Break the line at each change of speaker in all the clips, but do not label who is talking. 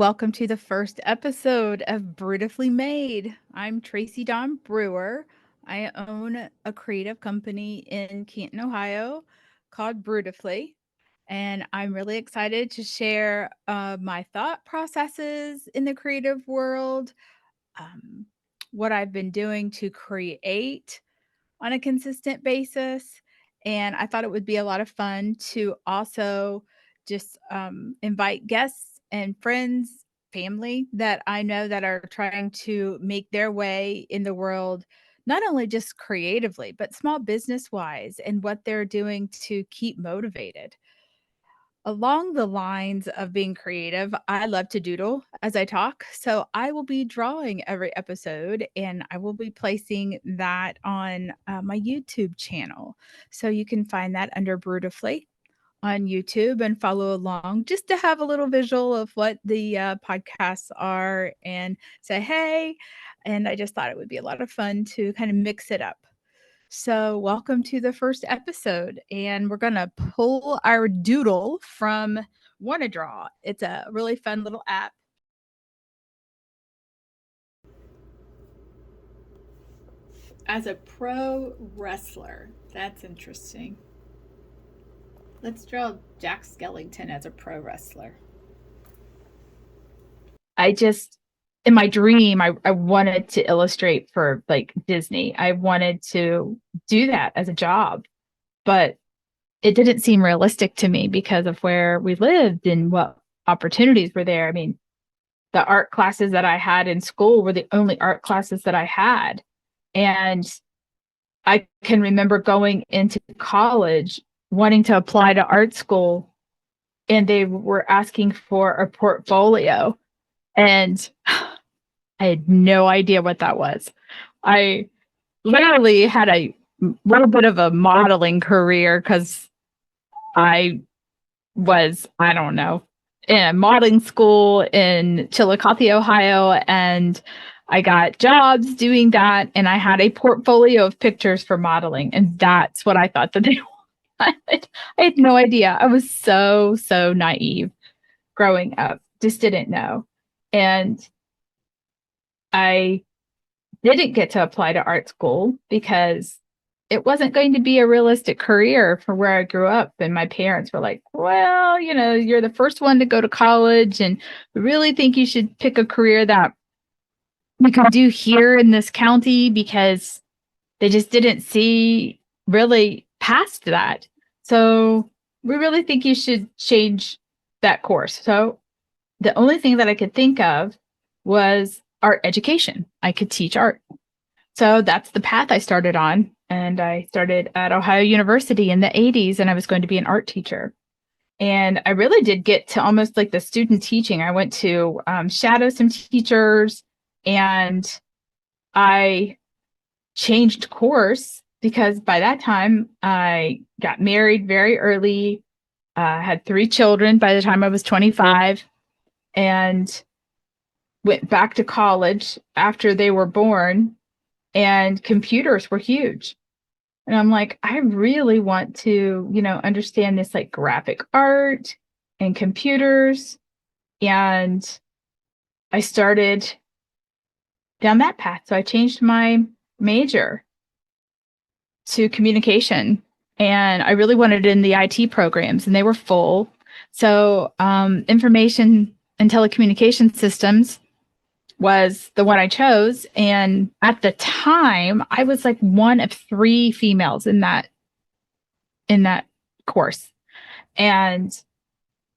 welcome to the first episode of Brewtifully Made. I'm Tracy Dawn Brewer. I own a creative company in Canton, Ohio called Brewtifully, and I'm really excited to share my thought processes in the creative world, um, what I've been doing to create on a consistent basis. And I thought it would be a lot of fun to also just invite guests and friends, family that I know that are trying to make their way in the world, not only just creatively, but small business wise and what they're doing to keep motivated. Along the lines of being creative, I love to doodle as I talk. So I will be drawing every episode and I will be placing that on my YouTube channel. So you can find that under Brewtifully on YouTube and follow along just to have a little visual of what the podcasts are and say, hey. And I just thought it would be a lot of fun to kind of mix it up. So, welcome to the first episode, and we're going to pull our doodle from WannaDraw. It's a really fun little app. As a pro wrestler, that's interesting. Let's draw Jack Skellington as a pro wrestler. In my dream, I wanted to illustrate for like Disney. I wanted to do that as a job, but it didn't seem realistic to me because of where we lived and what opportunities were there. I mean, the art classes that I had in school were the only art classes that I had. And I can remember going into college wanting to apply to art school, and they were asking for a portfolio. And I had no idea what that was. I literally had a little bit of a modeling career because I don't know, in modeling school in Chillicothe, Ohio, and I got jobs doing that. And I had a portfolio of pictures for modeling, and that's what I thought that they wanted. I had no idea. I was so naive growing up, just didn't know. And I didn't get to apply to art school because it wasn't going to be a realistic career for where I grew up. And my parents were like, well, you're the first one to go to college, and we really think you should pick a career that you can do here in this county, because they just didn't see really past that. So we really think you should change that course. So the only thing that I could think of was art education. I could teach art. So that's the path I started on. And I started at Ohio University in the 80s, and I was going to be an art teacher. And I really did get to almost like the student teaching. I went to shadow some teachers, and I changed course because by that time I got married very early, had 3 children by the time I was 25, and went back to college after they were born, and computers were huge. And I'm like, I really want to, understand this like graphic art and computers. And I started down that path. So I changed my major to communication, and I really wanted it in the IT programs, and they were full. So information and telecommunication systems was the one I chose. And at the time, I was like one of 3 females in that course. And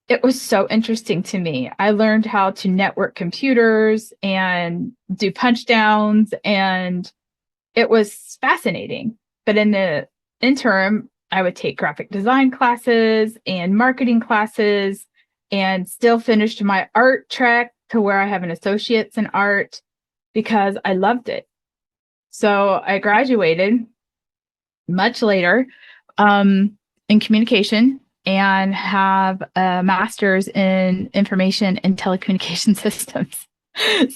it was so interesting to me. I learned how to network computers and do punch downs, and it was fascinating. But in the interim, I would take graphic design classes and marketing classes, and still finished my art track to where I have an associate's in art because I loved it. So I graduated much later in communication and have a master's in information and telecommunication systems.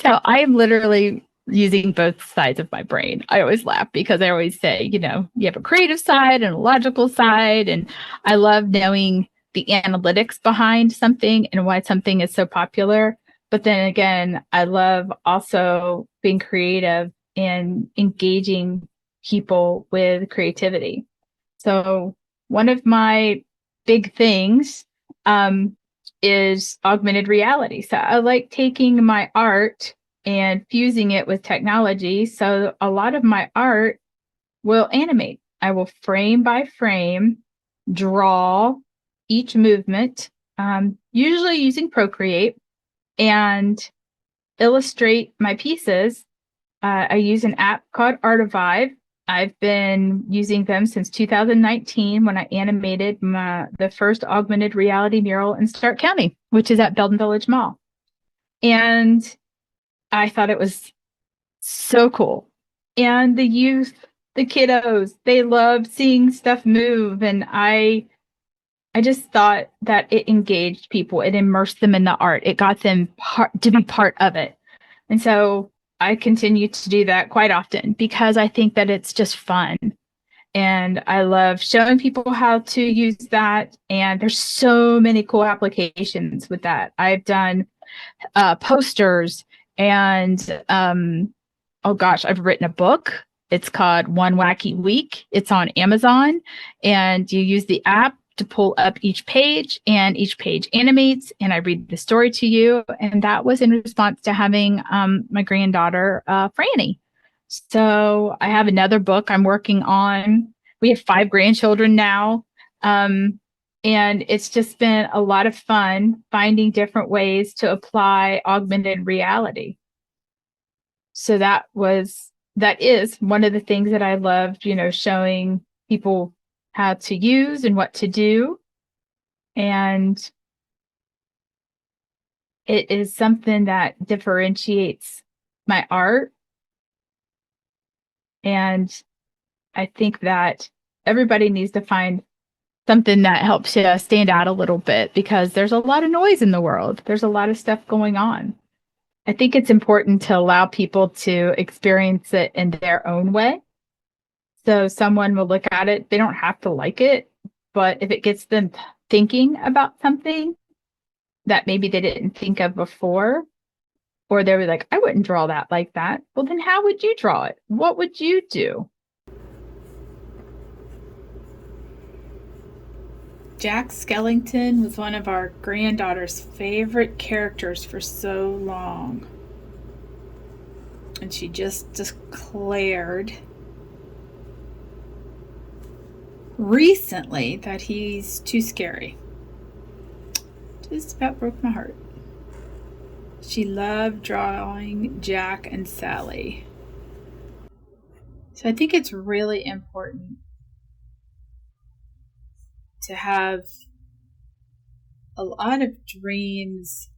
So I am literally using both sides of my brain. I always laugh because I always say, you have a creative side and a logical side. And I love knowing the analytics behind something and why something is so popular. But then again, I love also being creative and engaging people with creativity. So one of my big things um, is augmented reality. So I like taking my art and fusing it with technology. So a lot of my art will animate. I will frame by frame draw each movement, usually using Procreate, and illustrate my pieces. I use an app called Artivive. I've been using them since 2019 when I animated the first augmented reality mural in Stark County, which is at Belden Village Mall. And I thought it was so cool. And the youth, the kiddos, they love seeing stuff move. And I just thought that it engaged people. It immersed them in the art. It got them to be part of it. And so I continue to do that quite often because I think that it's just fun. And I love showing people how to use that. And there's so many cool applications with that. I've done posters and oh gosh, I've written a book. It's called One Wacky Week. It's on Amazon, and you use the app to pull up each page, and each page animates, and I read the story to you. And that was in response to having my granddaughter, Franny. So I have another book I'm working on. We have 5 grandchildren now. And it's just been a lot of fun finding different ways to apply augmented reality. So that is one of the things that I loved, showing people how to use and what to do. And it is something that differentiates my art. And I think that everybody needs to find something that helps you stand out a little bit, because there's a lot of noise in the world. There's a lot of stuff going on. I think it's important to allow people to experience it in their own way. So someone will look at it, they don't have to like it, but if it gets them thinking about something that maybe they didn't think of before, or they were like, I wouldn't draw that like that. Well, then how would you draw it? What would you do? Jack Skellington was one of our granddaughter's favorite characters for so long. And she just declared recently that he's too scary. Just about broke my heart. She loved drawing Jack and Sally. So I think it's really important to have a lot of dreams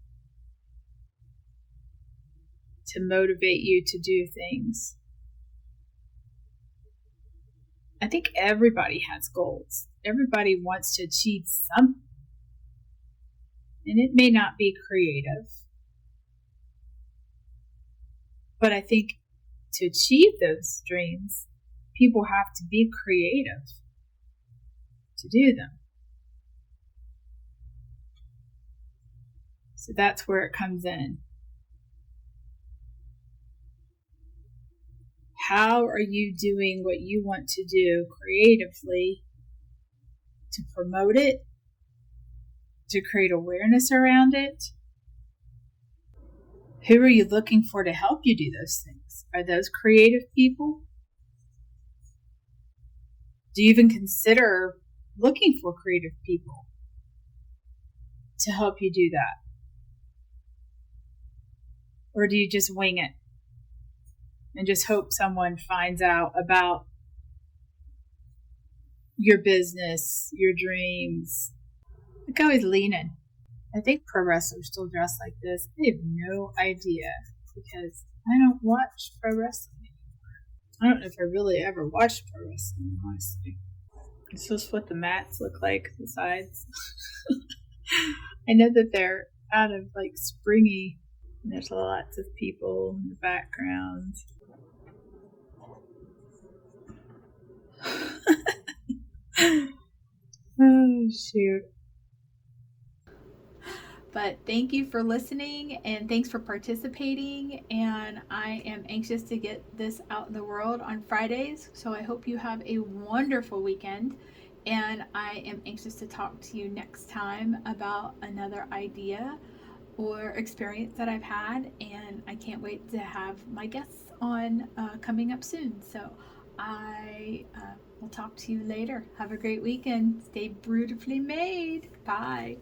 to motivate you to do things. I think everybody has goals. Everybody wants to achieve something. And it may not be creative. But I think to achieve those dreams, people have to be creative to do them. So that's where it comes in. How are you doing what you want to do creatively to promote it, to create awareness around it? Who are you looking for to help you do those things? Are those creative people? Do you even consider looking for creative people to help you do that? Or do you just wing it and just hope someone finds out about your business, your dreams? Look how he's leaning. I think pro wrestlers still dress like this. I have no idea, because I don't watch pro wrestling anymore. I don't know if I really ever watched pro wrestling, honestly. It's just what the mats look like, the sides. I know that they're out of like springy. There's lots of people in the background. Oh, shoot.
But thank you for listening and thanks for participating. And I am anxious to get this out in the world on Fridays. So I hope you have a wonderful weekend. And I am anxious to talk to you next time about another idea or experience that I've had. And I can't wait to have my guests on coming up soon. So I will talk to you later. Have a great weekend. Stay beautifully made. Bye.